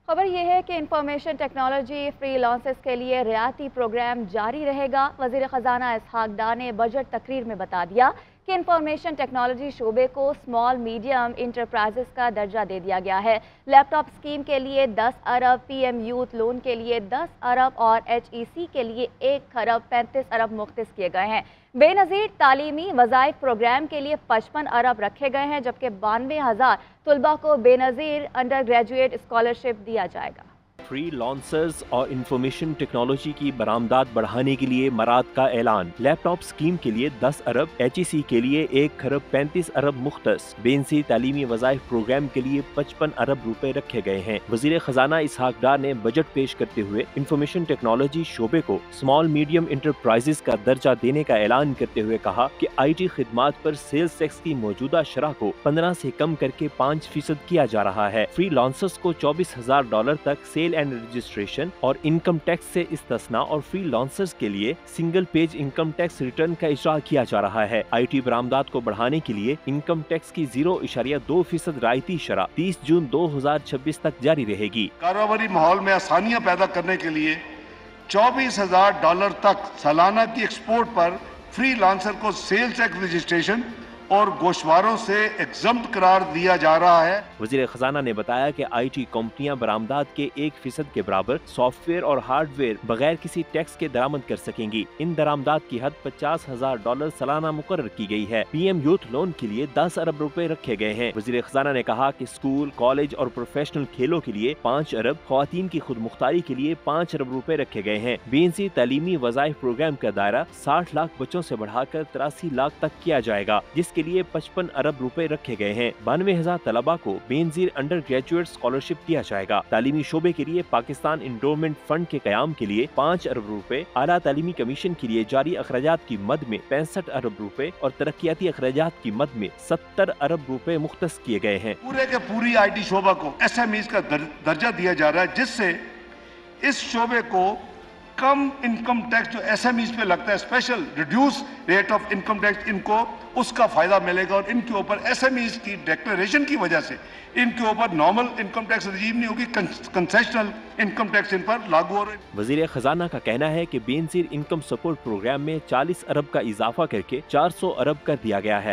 خبر یہ ہے کہ انفارمیشن ٹیکنالوجی فری لانسرز کے لیے رعایتی پروگرام جاری رہے گا۔ وزیر خزانہ اسحاق ڈار نے بجٹ تقریر میں بتا دیا کہ انفارمیشن ٹیکنالوجی شعبے کو اسمال میڈیم انٹرپرائزز کا درجہ دے دیا گیا ہے۔ لیپ ٹاپ اسکیم کے لیے 10 ارب، پی ایم یوتھ لون کے لیے 10 ارب اور ایچ ای سی کے لیے 1 ارب 35 ارب مختص کیے گئے ہیں۔ بے نظیر تعلیمی وظائف پروگرام کے لیے 55 ارب رکھے گئے ہیں، جبکہ 92,000 طلباء کو بے نظیر انڈر گریجویٹ اسکالرشپ دیا جائے گا۔ فری لانسرز اور انفارمیشن ٹیکنالوجی کی برآمدات بڑھانے کے لیے مراد کا اعلان۔ لیپ ٹاپ اسکیم کے لیے 10 ارب، ایچ ای سی کے لیے 1 ارب 35 ارب مختص، بے نظیر تعلیمی وظائف پروگرام کے لیے 55 ارب روپے رکھے گئے ہیں۔ وزیر خزانہ اسحاق ڈار نے بجٹ پیش کرتے ہوئے انفارمیشن ٹیکنالوجی شعبے کو اسمال میڈیم انٹرپرائزز کا درجہ دینے کا اعلان کرتے ہوئے کہا کہ آئی ٹی خدمات پر سیلز ٹیکس کی موجودہ شرح کو 15 سے کم کر کے 5% کیا جا رہا ہے۔ فری لانسرز کو $24,000 تک سیل اینڈ رجسٹریشن اور انکم ٹیکس سے استثناء اور فری لانسرز کے لیے single page income tax return کا اجرا کیا جا رہا ہے۔ آئی ٹی برآمدات کو بڑھانے کے لیے انکم ٹیکس کی 0.2% رعایتی شرح 30 جون 2026 تک جاری رہے گی۔ کاروباری ماحول میں آسانیاں پیدا کرنے کے لیے $24,000 تک سالانہ کی ایکسپورٹ پر فری لانسر کو سیل ٹیکس رجسٹریشن اور گوشواروں سے ایگزمپٹ قرار دیا جا رہا ہے۔ وزیر خزانہ نے بتایا کہ آئی ٹی کمپنیاں برآمدات کے 1% کے برابر سافٹ ویئر اور ہارڈ ویئر بغیر کسی ٹیکس کے درآمد کر سکیں گی۔ ان درآمدات کی حد $50,000 سالانہ مقرر کی گئی ہے۔ پی ایم یوتھ لون کے لیے 10 ارب روپے رکھے گئے ہیں۔ وزیر خزانہ نے کہا کہ اسکول، کالج اور پروفیشنل کھیلوں کے لیے 5 ارب، خواتین کی خود مختاری کے لیے 5 ارب روپے رکھے گئے ہیں۔ بے نظیر تعلیمی وظائف پروگرام کا دائرہ 60 لاکھ بچوں سے بڑھا کر 83 لاکھ تک کیا جائے گا، جس کے لیے 55 ارب روپے رکھے گئے ہیں۔ 92,000 طلباء کو بے نظیر انڈر گریجویٹ اسکالرشپ دیا جائے گا۔ تعلیمی شعبے کے لیے پاکستان انڈورمنٹ فنڈ کے قیام کے لیے 5 ارب روپے، اعلیٰ تعلیمی کمیشن کے لیے جاری اخراجات کی مد میں 65 ارب روپے اور ترقیاتی اخراجات کی مد میں 70 ارب روپے مختص کیے گئے ہیں۔ پورے کے پوری آئی ٹی شعبہ کو ایس ایم ایز کا درجہ دیا جا رہا ہے، جس سے اس شعبے کو کم انکم ٹیکس جو ایس ایم ایز پہ لگتا ہے، special reduced rate of income tax, ان کو اس کا فائدہ ملے گا، اور ان کے اوپر ایس ایم ایز کی ڈیکلریشن کی وجہ سے ان کے اوپر نارمل انکم ٹیکس رجیم نہیں ہوگی، کنسیشنل انکم ٹیکس ان پر لاگو ہو رہے ہیں۔ وزیر خزانہ کا کہنا ہے کہ بے نظیر انکم سپورٹ پروگرام میں 40 ارب کا اضافہ کر کے 400 ارب کر دیا گیا ہے۔